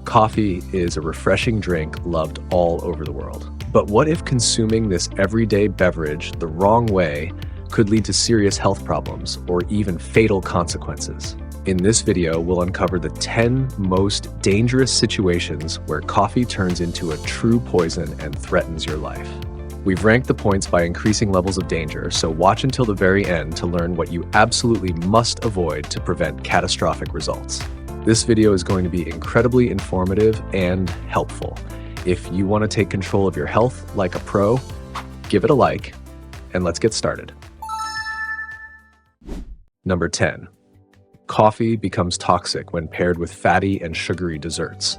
Coffee is a refreshing drink loved all over the world. But what if consuming this everyday beverage the wrong way could lead to serious health problems or even fatal consequences? In this video, we'll uncover the 10 most dangerous situations where coffee turns into a true poison and threatens your life. We've ranked the points by increasing levels of danger, so watch until the very end to learn what you absolutely must avoid to prevent catastrophic results. This video is going to be incredibly informative and helpful. If you want to take control of your health like a pro, give it a like, and let's get started. Number 10. Coffee becomes toxic when paired with fatty and sugary desserts.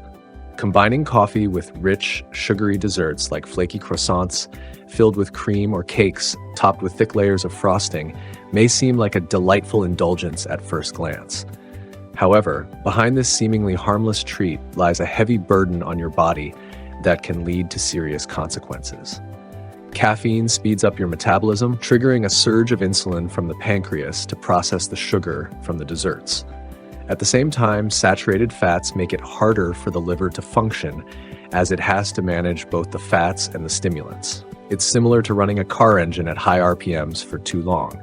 Combining coffee with rich, sugary desserts like flaky croissants filled with cream or cakes topped with thick layers of frosting may seem like a delightful indulgence at first glance. However, behind this seemingly harmless treat lies a heavy burden on your body that can lead to serious consequences. Caffeine speeds up your metabolism, triggering a surge of insulin from the pancreas to process the sugar from the desserts. At the same time, saturated fats make it harder for the liver to function, as it has to manage both the fats and the stimulants. It's similar to running a car engine at high RPMs for too long.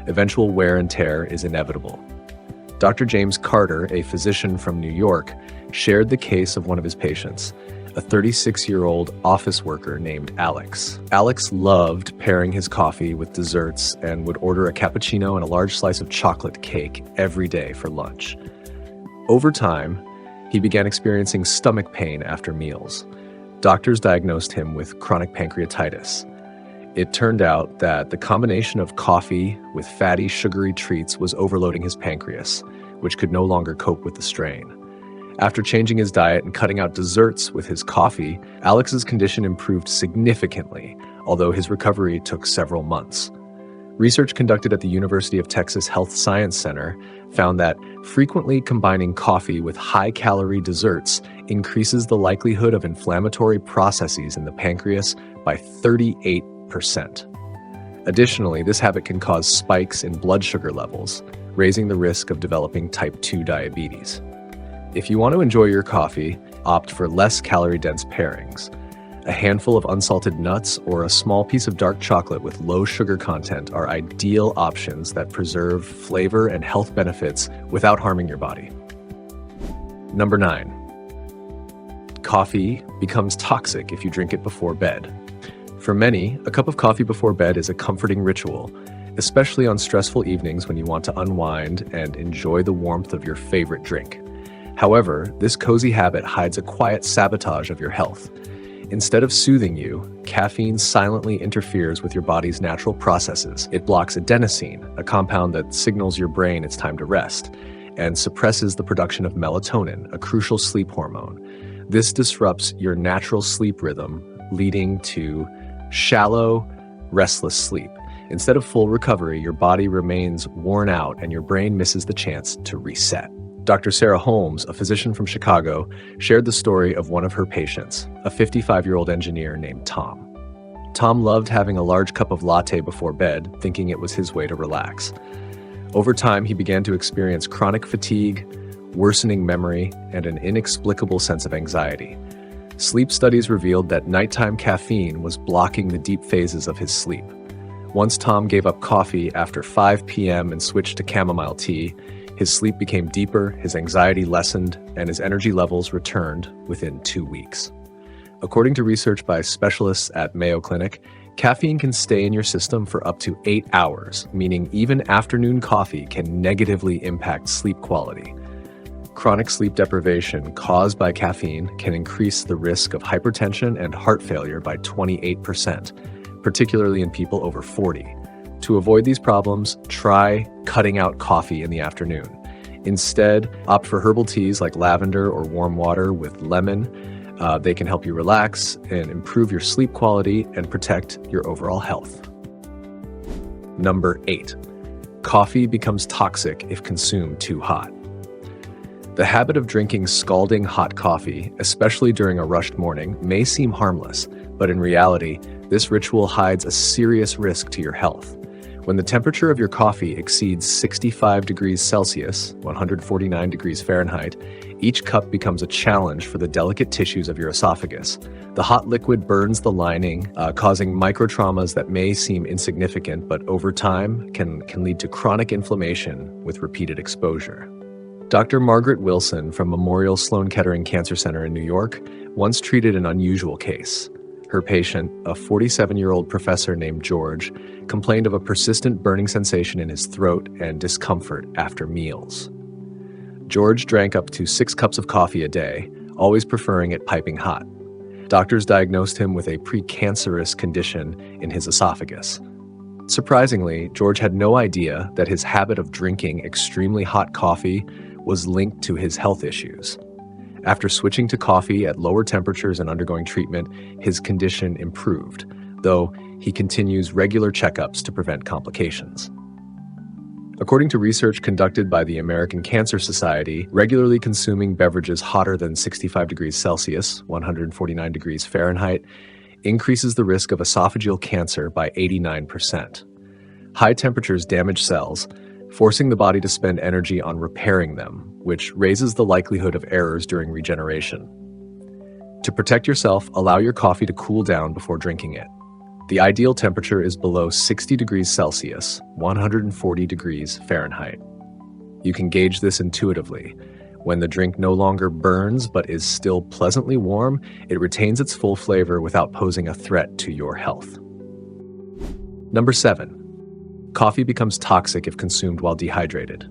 Eventual wear and tear is inevitable. Dr. James Carter, a physician from New York, shared the case of one of his patients, a 36-year-old office worker named Alex. Alex loved pairing his coffee with desserts and would order a cappuccino and a large slice of chocolate cake every day for lunch. Over time, he began experiencing stomach pain after meals. Doctors diagnosed him with chronic pancreatitis. It turned out that the combination of coffee with fatty, sugary treats was overloading his pancreas, which could no longer cope with the strain. After changing his diet and cutting out desserts with his coffee, Alex's condition improved significantly, although his recovery took several months. Research conducted at the University of Texas Health Science Center found that frequently combining coffee with high-calorie desserts increases the likelihood of inflammatory processes in the pancreas by 38%. Additionally, this habit can cause spikes in blood sugar levels, raising the risk of developing type 2 diabetes. If you want to enjoy your coffee, opt for less calorie-dense pairings. A handful of unsalted nuts or a small piece of dark chocolate with low sugar content are ideal options that preserve flavor and health benefits without harming your body. Number 9. Coffee becomes toxic if you drink it before bed. For many, a cup of coffee before bed is a comforting ritual, especially on stressful evenings when you want to unwind and enjoy the warmth of your favorite drink. However, this cozy habit hides a quiet sabotage of your health. Instead of soothing you, caffeine silently interferes with your body's natural processes. It blocks adenosine, a compound that signals your brain it's time to rest, and suppresses the production of melatonin, a crucial sleep hormone. This disrupts your natural sleep rhythm, leading to shallow, restless sleep. Instead of full recovery, your body remains worn out and your brain misses the chance to reset. Dr. Sarah Holmes, a physician from Chicago, shared the story of one of her patients, a 55-year-old engineer named Tom. Tom loved having a large cup of latte before bed, thinking it was his way to relax. Over time, he began to experience chronic fatigue, worsening memory, and an inexplicable sense of anxiety. Sleep studies revealed that nighttime caffeine was blocking the deep phases of his sleep. Once Tom gave up coffee after 5 p.m. and switched to chamomile tea, his sleep became deeper, his anxiety lessened, and his energy levels returned within 2 weeks. According to research by specialists at Mayo Clinic, caffeine can stay in your system for up to 8 hours, meaning even afternoon coffee can negatively impact sleep quality. Chronic sleep deprivation caused by caffeine can increase the risk of hypertension and heart failure by 28%, particularly in people over 40. To avoid these problems, try cutting out coffee in the afternoon. Instead, opt for herbal teas like lavender or warm water with lemon. They can help you relax and improve your sleep quality and protect your overall health. Number 8. Coffee becomes toxic if consumed too hot. The habit of drinking scalding hot coffee, especially during a rushed morning, may seem harmless, but in reality, this ritual hides a serious risk to your health. When the temperature of your coffee exceeds 65 degrees Celsius, 149 degrees Fahrenheit, each cup becomes a challenge for the delicate tissues of your esophagus. The hot liquid burns the lining, causing microtraumas that may seem insignificant, but over time can lead to chronic inflammation with repeated exposure. Dr. Margaret Wilson from Memorial Sloan Kettering Cancer Center in New York once treated an unusual case. Her patient, a 47-year-old professor named George, complained of a persistent burning sensation in his throat and discomfort after meals. George drank up to 6 cups of coffee a day, always preferring it piping hot. Doctors diagnosed him with a precancerous condition in his esophagus. Surprisingly, George had no idea that his habit of drinking extremely hot coffee was linked to his health issues. After switching to coffee at lower temperatures and undergoing treatment, his condition improved, though he continues regular checkups to prevent complications. According to research conducted by the American Cancer Society, regularly consuming beverages hotter than 65 degrees Celsius, 149 degrees Fahrenheit, increases the risk of esophageal cancer by 89%. High temperatures damage cells, forcing the body to spend energy on repairing them, which raises the likelihood of errors during regeneration. To protect yourself, allow your coffee to cool down before drinking it. The ideal temperature is below 60 degrees Celsius, 140 degrees Fahrenheit. You can gauge this intuitively. When the drink no longer burns but is still pleasantly warm, it retains its full flavor without posing a threat to your health. Number 7. Coffee becomes toxic if consumed while dehydrated.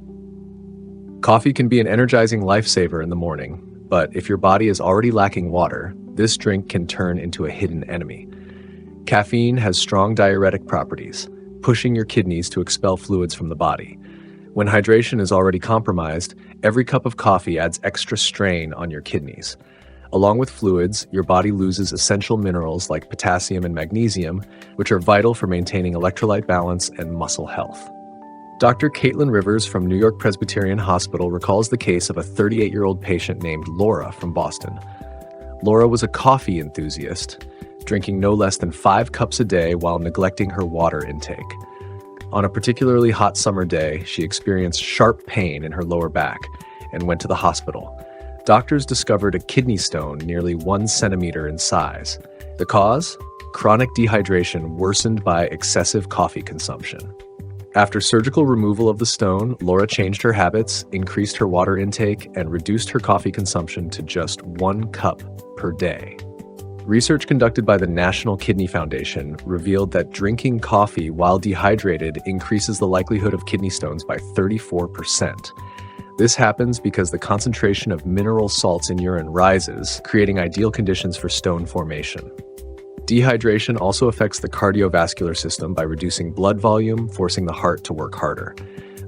Coffee can be an energizing lifesaver in the morning, but if your body is already lacking water, this drink can turn into a hidden enemy. Caffeine has strong diuretic properties, pushing your kidneys to expel fluids from the body. When hydration is already compromised, every cup of coffee adds extra strain on your kidneys. Along with fluids, your body loses essential minerals like potassium and magnesium, which are vital for maintaining electrolyte balance and muscle health. Dr. Caitlin Rivers from New York Presbyterian Hospital recalls the case of a 38-year-old patient named Laura from Boston. Laura was a coffee enthusiast, drinking no less than 5 cups a day while neglecting her water intake. On a particularly hot summer day, she experienced sharp pain in her lower back and went to the hospital. Doctors discovered a kidney stone nearly 1 centimeter in size. The cause? Chronic dehydration worsened by excessive coffee consumption. After surgical removal of the stone, Laura changed her habits, increased her water intake, and reduced her coffee consumption to just 1 cup per day. Research conducted by the National Kidney Foundation revealed that drinking coffee while dehydrated increases the likelihood of kidney stones by 34%. This happens because the concentration of mineral salts in urine rises, creating ideal conditions for stone formation. Dehydration also affects the cardiovascular system by reducing blood volume, forcing the heart to work harder.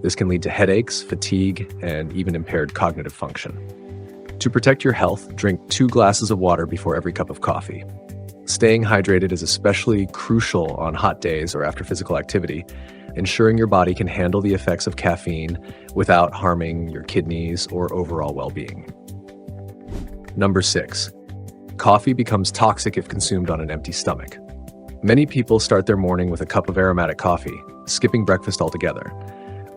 This can lead to headaches, fatigue, and even impaired cognitive function. To protect your health, drink 2 glasses of water before every cup of coffee. Staying hydrated is especially crucial on hot days or after physical activity, ensuring your body can handle the effects of caffeine without harming your kidneys or overall well-being. Number 6. Coffee becomes toxic if consumed on an empty stomach. Many people start their morning with a cup of aromatic coffee, skipping breakfast altogether.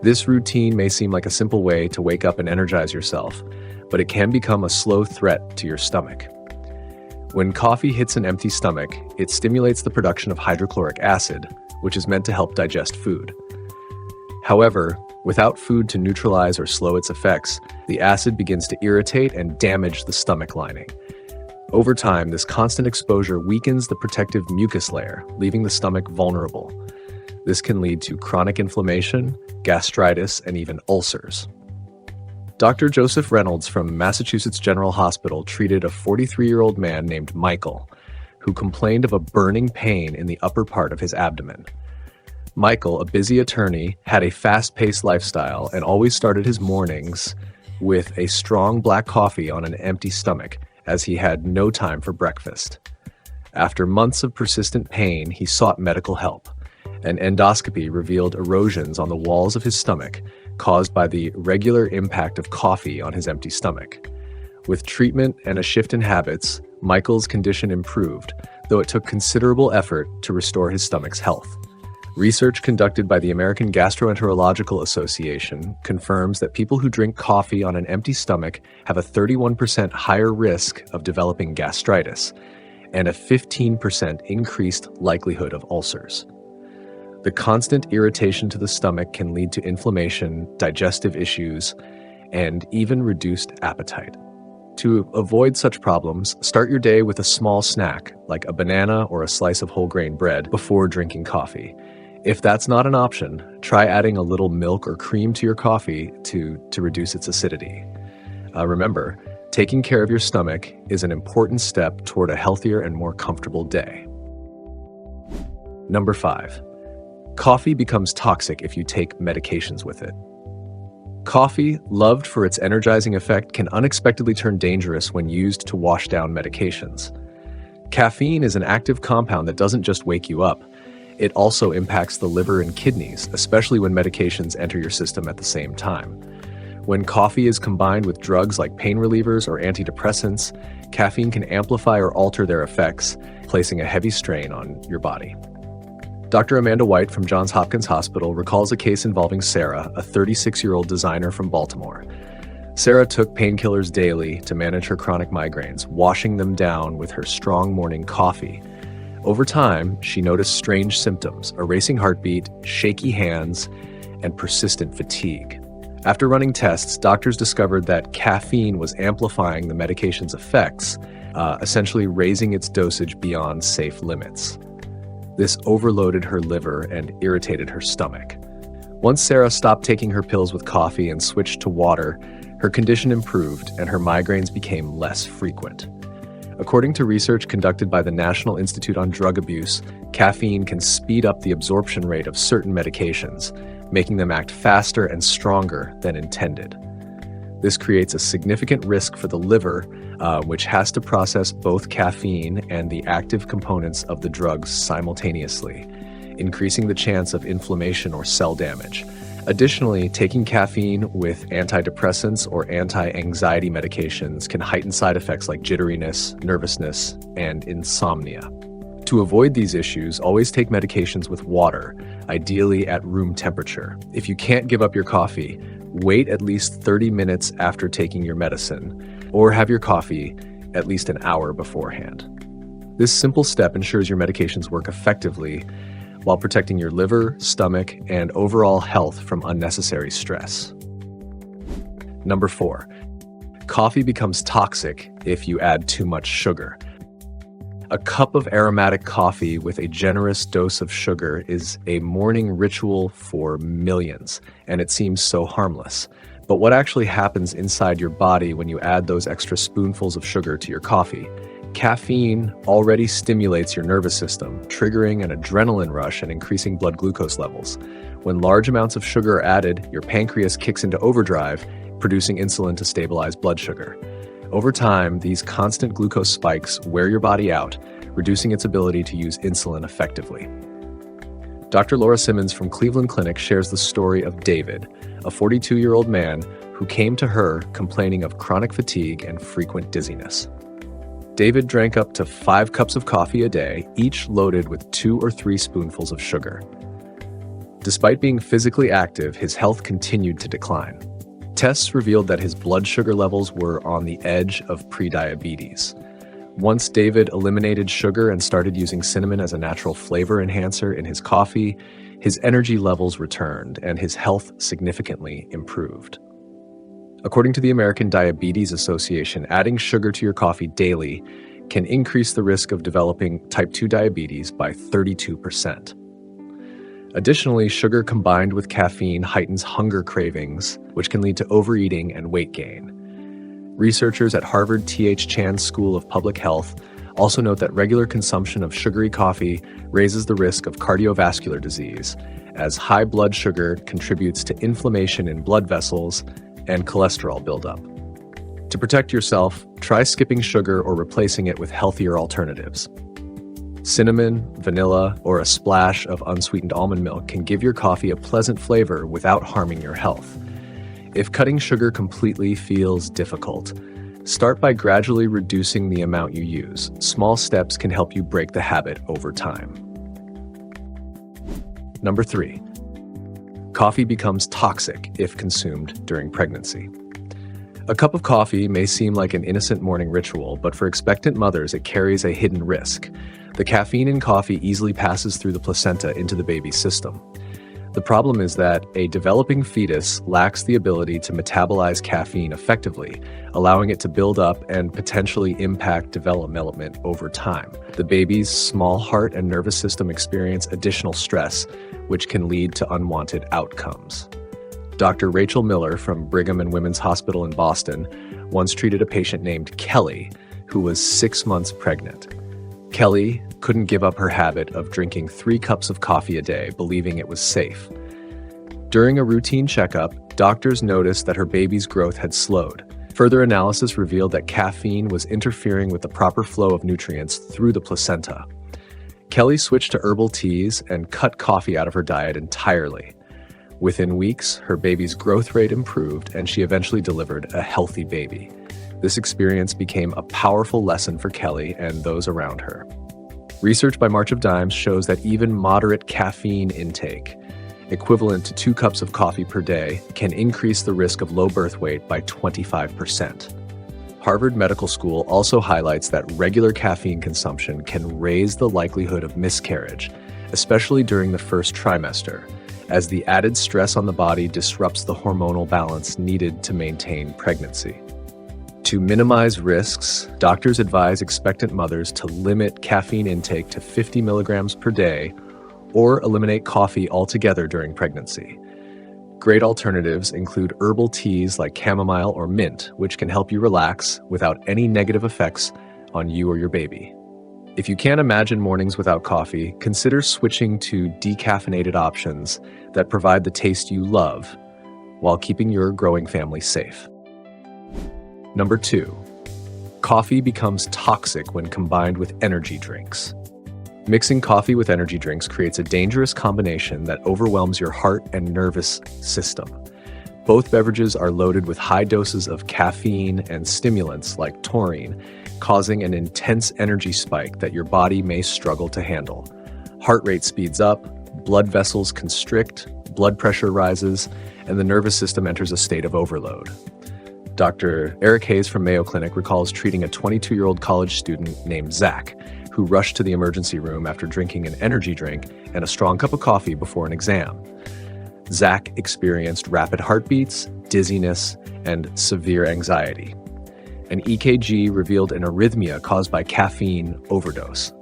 This routine may seem like a simple way to wake up and energize yourself, but it can become a slow threat to your stomach. When coffee hits an empty stomach, it stimulates the production of hydrochloric acid, which is meant to help digest food. However, without food to neutralize or slow its effects, the acid begins to irritate and damage the stomach lining. Over time, this constant exposure weakens the protective mucus layer, leaving the stomach vulnerable. This can lead to chronic inflammation, gastritis, and even ulcers. Dr. Joseph Reynolds from Massachusetts General Hospital treated a 43-year-old man named Michael, who complained of a burning pain in the upper part of his abdomen. Michael, a busy attorney, had a fast-paced lifestyle and always started his mornings with a strong black coffee on an empty stomach, as he had no time for breakfast. After months of persistent pain, he sought medical help. An endoscopy revealed erosions on the walls of his stomach caused by the regular impact of coffee on his empty stomach. With treatment and a shift in habits, Michael's condition improved, though it took considerable effort to restore his stomach's health. Research conducted by the American Gastroenterological Association confirms that people who drink coffee on an empty stomach have a 31% higher risk of developing gastritis and a 15% increased likelihood of ulcers. The constant irritation to the stomach can lead to inflammation, digestive issues, and even reduced appetite. To avoid such problems, start your day with a small snack, like a banana or a slice of whole grain bread, before drinking coffee. If that's not an option, try adding a little milk or cream to your coffee to reduce its acidity. Remember, taking care of your stomach is an important step toward a healthier and more comfortable day. Number 5. Coffee becomes toxic if you take medications with it. Coffee, loved for its energizing effect, can unexpectedly turn dangerous when used to wash down medications. Caffeine is an active compound that doesn't just wake you up. It also impacts the liver and kidneys, especially when medications enter your system at the same time. When coffee is combined with drugs like pain relievers or antidepressants, caffeine can amplify or alter their effects, placing a heavy strain on your body. Dr. Amanda White from Johns Hopkins Hospital recalls a case involving Sarah, a 36-year-old designer from Baltimore. Sarah took painkillers daily to manage her chronic migraines, washing them down with her strong morning coffee. Over time, she noticed strange symptoms: a racing heartbeat, shaky hands, and persistent fatigue. After running tests, doctors discovered that caffeine was amplifying the medication's effects, essentially raising its dosage beyond safe limits. This overloaded her liver and irritated her stomach. Once Sarah stopped taking her pills with coffee and switched to water, her condition improved and her migraines became less frequent. According to research conducted by the National Institute on Drug Abuse, caffeine can speed up the absorption rate of certain medications, making them act faster and stronger than intended. This creates a significant risk for the liver, which has to process both caffeine and the active components of the drugs simultaneously, increasing the chance of inflammation or cell damage. Additionally, taking caffeine with antidepressants or anti-anxiety medications can heighten side effects like jitteriness, nervousness, and insomnia. To avoid these issues, always take medications with water, ideally at room temperature. If you can't give up your coffee, wait at least 30 minutes after taking your medicine, or have your coffee at least an hour beforehand. This simple step ensures your medications work effectively while protecting your liver, stomach, and overall health from unnecessary stress. Number 4. Coffee becomes toxic if you add too much sugar. A cup of aromatic coffee with a generous dose of sugar is a morning ritual for millions, and it seems so harmless. But what actually happens inside your body when you add those extra spoonfuls of sugar to your coffee? Caffeine already stimulates your nervous system, triggering an adrenaline rush and increasing blood glucose levels. When large amounts of sugar are added, your pancreas kicks into overdrive, producing insulin to stabilize blood sugar. Over time, these constant glucose spikes wear your body out, reducing its ability to use insulin effectively. Dr. Laura Simmons from Cleveland Clinic shares the story of David, a 42-year-old man who came to her complaining of chronic fatigue and frequent dizziness. David drank up to 5 cups of coffee a day, each loaded with 2 or 3 spoonfuls of sugar. Despite being physically active, his health continued to decline. Tests revealed that his blood sugar levels were on the edge of prediabetes. Once David eliminated sugar and started using cinnamon as a natural flavor enhancer in his coffee, his energy levels returned and his health significantly improved. According to the American Diabetes Association, adding sugar to your coffee daily can increase the risk of developing type 2 diabetes by 32%. Additionally, sugar combined with caffeine heightens hunger cravings, which can lead to overeating and weight gain. Researchers at Harvard T.H. Chan School of Public Health also note that regular consumption of sugary coffee raises the risk of cardiovascular disease, as high blood sugar contributes to inflammation in blood vessels and cholesterol buildup. To protect yourself, try skipping sugar or replacing it with healthier alternatives. Cinnamon, vanilla, or a splash of unsweetened almond milk can give your coffee a pleasant flavor without harming your health. If cutting sugar completely feels difficult, start by gradually reducing the amount you use. Small steps can help you break the habit over time. Number 3. Coffee becomes toxic if consumed during pregnancy. A cup of coffee may seem like an innocent morning ritual, but for expectant mothers, it carries a hidden risk. The caffeine in coffee easily passes through the placenta into the baby's system. The problem is that a developing fetus lacks the ability to metabolize caffeine effectively, allowing it to build up and potentially impact development over time. The baby's small heart and nervous system experience additional stress, which can lead to unwanted outcomes. Dr. Rachel Miller from Brigham and Women's Hospital in Boston once treated a patient named Kelly, who was 6 months pregnant. Kelly couldn't give up her habit of drinking 3 cups of coffee a day, believing it was safe. During a routine checkup, doctors noticed that her baby's growth had slowed. Further analysis revealed that caffeine was interfering with the proper flow of nutrients through the placenta. Kelly switched to herbal teas and cut coffee out of her diet entirely. Within weeks, her baby's growth rate improved and she eventually delivered a healthy baby. This experience became a powerful lesson for Kelly and those around her. Research by March of Dimes shows that even moderate caffeine intake, equivalent to 2 cups of coffee per day, can increase the risk of low birth weight by 25%. Harvard Medical School also highlights that regular caffeine consumption can raise the likelihood of miscarriage, especially during the first trimester, as the added stress on the body disrupts the hormonal balance needed to maintain pregnancy. To minimize risks, doctors advise expectant mothers to limit caffeine intake to 50 milligrams per day or eliminate coffee altogether during pregnancy. Great alternatives include herbal teas like chamomile or mint, which can help you relax without any negative effects on you or your baby. If you can't imagine mornings without coffee, consider switching to decaffeinated options that provide the taste you love while keeping your growing family safe. Number 2. Coffee becomes toxic when combined with energy drinks. Mixing coffee with energy drinks creates a dangerous combination that overwhelms your heart and nervous system. Both beverages are loaded with high doses of caffeine and stimulants like taurine, causing an intense energy spike that your body may struggle to handle. Heart rate speeds up, blood vessels constrict, blood pressure rises, and the nervous system enters a state of overload. Dr. Eric Hayes from Mayo Clinic recalls treating a 22-year-old college student named Zach, who rushed to the emergency room after drinking an energy drink and a strong cup of coffee before an exam. Zach experienced rapid heartbeats, dizziness, and severe anxiety. An EKG revealed an arrhythmia caused by caffeine overdose.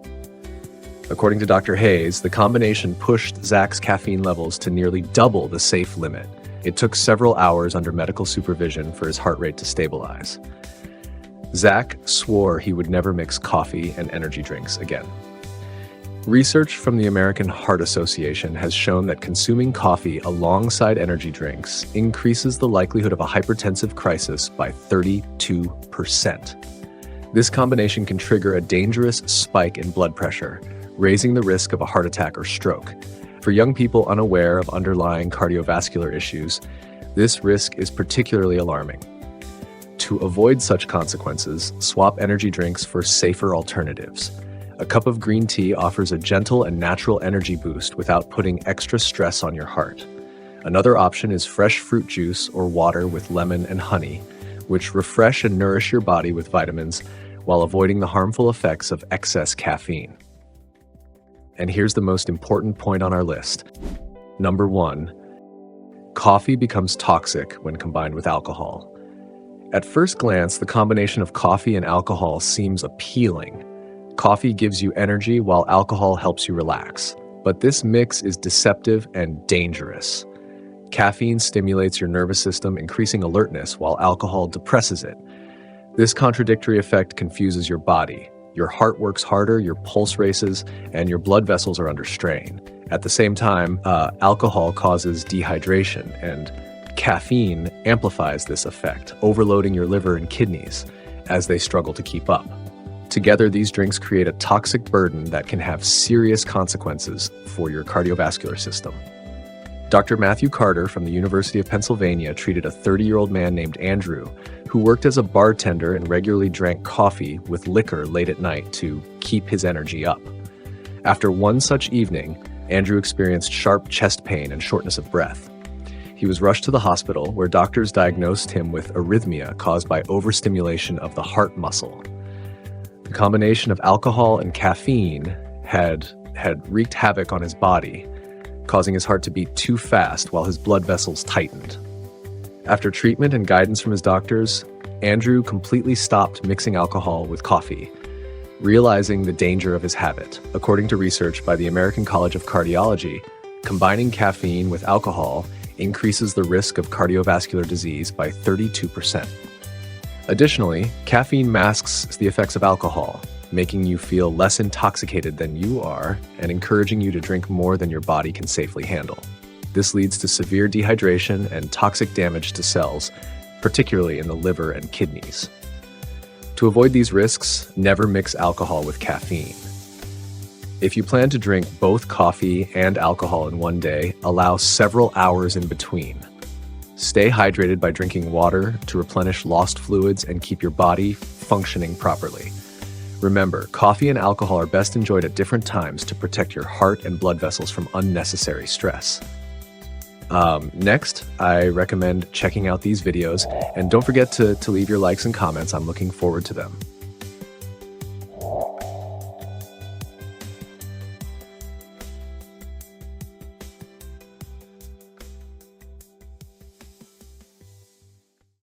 According to Dr. Hayes, the combination pushed Zach's caffeine levels to nearly double the safe limit. It took several hours under medical supervision for his heart rate to stabilize. Zach swore he would never mix coffee and energy drinks again. Research from the American Heart Association has shown that consuming coffee alongside energy drinks increases the likelihood of a hypertensive crisis by 32%. This combination can trigger a dangerous spike in blood pressure, raising the risk of a heart attack or stroke. For young people unaware of underlying cardiovascular issues, this risk is particularly alarming. To avoid such consequences, swap energy drinks for safer alternatives. A cup of green tea offers a gentle and natural energy boost without putting extra stress on your heart. Another option is fresh fruit juice or water with lemon and honey, which refresh and nourish your body with vitamins while avoiding the harmful effects of excess caffeine. And here's the most important point on our list. Number 1, coffee becomes toxic when combined with alcohol. At first glance, the combination of coffee and alcohol seems appealing. Coffee gives you energy while alcohol helps you relax. But this mix is deceptive and dangerous. Caffeine stimulates your nervous system, increasing alertness, while alcohol depresses it. This contradictory effect confuses your body. Your heart works harder, your pulse races, and your blood vessels are under strain. At the same time, alcohol causes dehydration, and caffeine amplifies this effect, overloading your liver and kidneys as they struggle to keep up. Together, these drinks create a toxic burden that can have serious consequences for your cardiovascular system. Dr. Matthew Carter from the University of Pennsylvania treated a 30-year-old man named Andrew who worked as a bartender and regularly drank coffee with liquor late at night to keep his energy up. After one such evening, Andrew experienced sharp chest pain and shortness of breath. He was rushed to the hospital, where doctors diagnosed him with arrhythmia caused by overstimulation of the heart muscle. The combination of alcohol and caffeine had wreaked havoc on his body, causing his heart to beat too fast while his blood vessels tightened. After treatment and guidance from his doctors, Andrew completely stopped mixing alcohol with coffee, realizing the danger of his habit. According to research by the American College of Cardiology, combining caffeine with alcohol increases the risk of cardiovascular disease by 32%. Additionally, caffeine masks the effects of alcohol, making you feel less intoxicated than you are and encouraging you to drink more than your body can safely handle. This leads to severe dehydration and toxic damage to cells, particularly in the liver and kidneys. To avoid these risks, never mix alcohol with caffeine. If you plan to drink both coffee and alcohol in one day, allow several hours in between. Stay hydrated by drinking water to replenish lost fluids and keep your body functioning properly. Remember, coffee and alcohol are best enjoyed at different times to protect your heart and blood vessels from unnecessary stress. Next, I recommend checking out these videos, and don't forget to leave your likes and comments. I'm looking forward to them.